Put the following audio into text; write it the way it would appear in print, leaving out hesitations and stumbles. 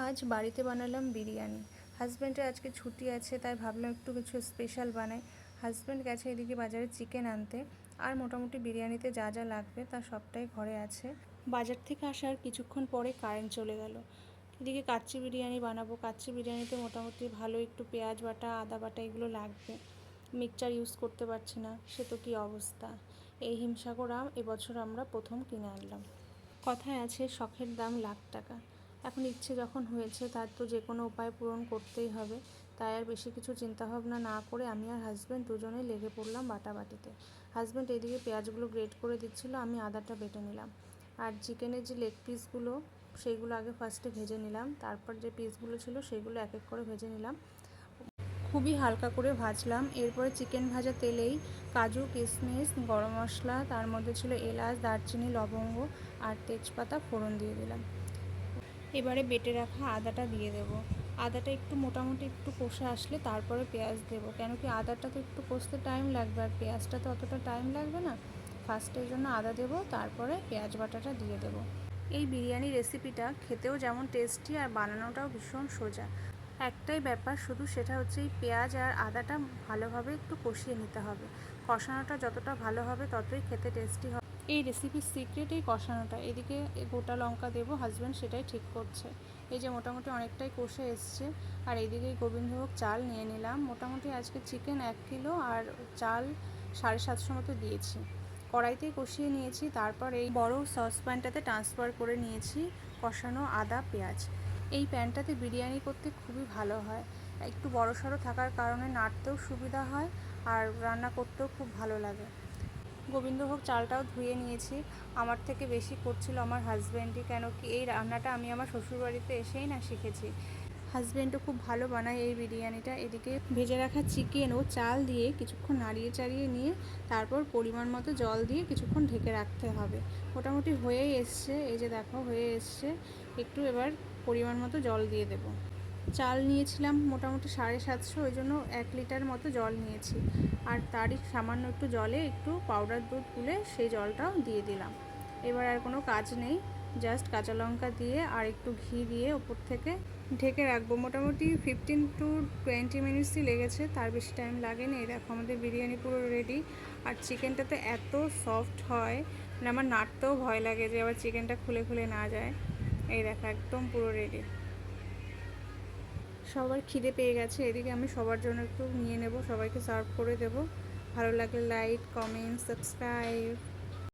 আজ বাড়িতে বানালাম বিরিয়ানি। হাজব্যান্ডের আজকে ছুটি আছে, তাই ভাবলাম একটু কিছু স্পেশাল বানাই। হাজব্যান্ড গেছে এদিকে বাজারে চিকেন আনতে, আর মোটামুটি বিরিয়ানিতে যা যা লাগবে তার সবটাই ঘরে আছে। বাজার থেকে আসার কিছুক্ষণ পরে কারেন্ট চলে গেল। এদিকে কাচ্চি বিরিয়ানি বানাবো। কাচ্চি বিরিয়ানিতে মোটামুটি ভালো একটু পেঁয়াজ বাটা, আদা বাটা এগুলো লাগবে। মিক্সচার ইউজ করতে পারছি না, সে তো কী অবস্থা। এই হিমসাগর আম এবছর আমরা প্রথম কিনে আনলাম। কথায় আছে শখের দাম লাখ টাকা। এখন ইচ্ছে যখন হয়েছে তার তো যে কোনো উপায় পূরণ করতেই হবে। তাই আর বেশি কিছু চিন্তাভাবনা না করে আমি আর হাজব্যান্ড দুজনেই লেগে পড়লাম বাটাবাটিতে। হাজব্যান্ড এদিকে পেঁয়াজগুলো গ্রেট করে দিচ্ছিল, আমি আদাটা বেটে নিলাম। আর চিকেনের যে লেগ পিসগুলো সেইগুলো আগে ফার্স্টে ভেজে নিলাম, তারপর যে পিসগুলো ছিল সেগুলো এক এক করে ভেজে নিলাম। খুবই হালকা করে ভাজলাম। এরপরে চিকেন ভাজা তেলেই কাজু, কিশমিশ, গরম মশলা, তার মধ্যে ছিল এলাচ, দারচিনি, লবঙ্গ আর তেজপাতা ফোড়ন দিয়ে দিলাম। এবারে বেটে রাখা আদাটা দিয়ে দেব। আদাটা একটু মোটামুটি একটু কষে আসলে তারপরে পেঁয়াজ দেবো, কেন কি আদাটা তো একটু কষতে টাইম লাগবে আর পেঁয়াজটা তো অতটা টাইম লাগবে না। ফার্স্টের জন্য আদা দেবো, তারপরে পেঁয়াজ বাটাটা দিয়ে দেবো। এই বিরিয়ানি রেসিপিটা খেতেও যেমন টেস্টি আর বানানোটাও ভীষণ সোজা। একটাই ব্যাপার শুধু, সেটা হচ্ছে এই পেঁয়াজ আর আদাটা ভালোভাবে একটু কষিয়ে নিতে হবে। কষানোটা যতটা ভালো হবে ততই খেতে টেস্টি হবে। এই রেসিপির সিক্রেট এই কষানোটা। এদিকে গোটা লঙ্কা দেবো, হাজব্যান্ড সেটাই ঠিক করছে। এই যে মোটামুটি অনেকটাই কষে এসছে। আর এইদিকে গোবিন্দভোগ চাল নিয়ে নিলাম। মোটামুটি আজকে চিকেন 1 কিলো আর চাল 750 মতো দিয়েছি। কড়াইতেই কষিয়ে নিয়েছি, তারপর এই বড় সসপ্যানটাতে ট্রান্সফার করে নিয়েছি কষানো আদা পেঁয়াজ। এই প্যানটাতে বিরিয়ানি করতে খুবই ভালো হয়। একটু বড়সড় থাকার কারণে নাড়তেও সুবিধা হয় আর রান্না করতেও খুব ভালো লাগে। গোবিন্দভোগ চালটাও ধুয়ে নিয়েছি। আমার থেকে বেশি করছিল আমার হাজব্যান্ডই, কেন কি এই রান্নাটা আমি আমার শ্বশুরবাড়িতে এসেই না শিখেছি। হাজব্যান্ডও খুব ভালো বানায় এই বিরিয়ানিটা। এদিকে ভেজে রাখা চিকেন ও চাল দিয়ে কিছুক্ষণ নাড়িয়ে চাড়িয়ে নিয়ে তারপর পরিমাণ মতো জল দিয়ে কিছুক্ষণ ঢেকে রাখতে হবে। মোটামুটি হয়েই এসছে, এই যে দেখো হয়ে এসছে। একটু এবার পরিমাণ মতো জল দিয়ে দেবো। চাল নিয়েছিলাম মোটামুটি 750, ওই জন্য 1 লিটার মতো জল নিয়েছি। আর তারই সামান্য একটু জলে একটু পাউডার দুধ গুলে সেই জলটাও দিয়ে দিলাম। এবার আর কোনো কাজ নেই, জাস্ট কাঁচা লঙ্কা দিয়ে আর একটু ঘি দিয়ে ওপর থেকে ঢেকে রাখবো। মোটামুটি 15 to 20 মিনিটসই লেগেছে, তার বেশি টাইম লাগেনি। এই দেখো আমাদের বিরিয়ানি পুরো রেডি। আর চিকেনটা তো এত সফট হয়, মানে আমার নাড়তেও ভয় লাগে যে আবার চিকেনটা খুলে খুলে না যায়। এই দেখো একদম পুরো রেডি। সবার খিদে পেয়ে গেছে, এদিকে আমি সবার জন্য একটু নিয়ে নেব, সবাইকে সার্ভ করে দেব। ভালো লাগলে লাইক, কমেন্ট, সাবস্ক্রাইব।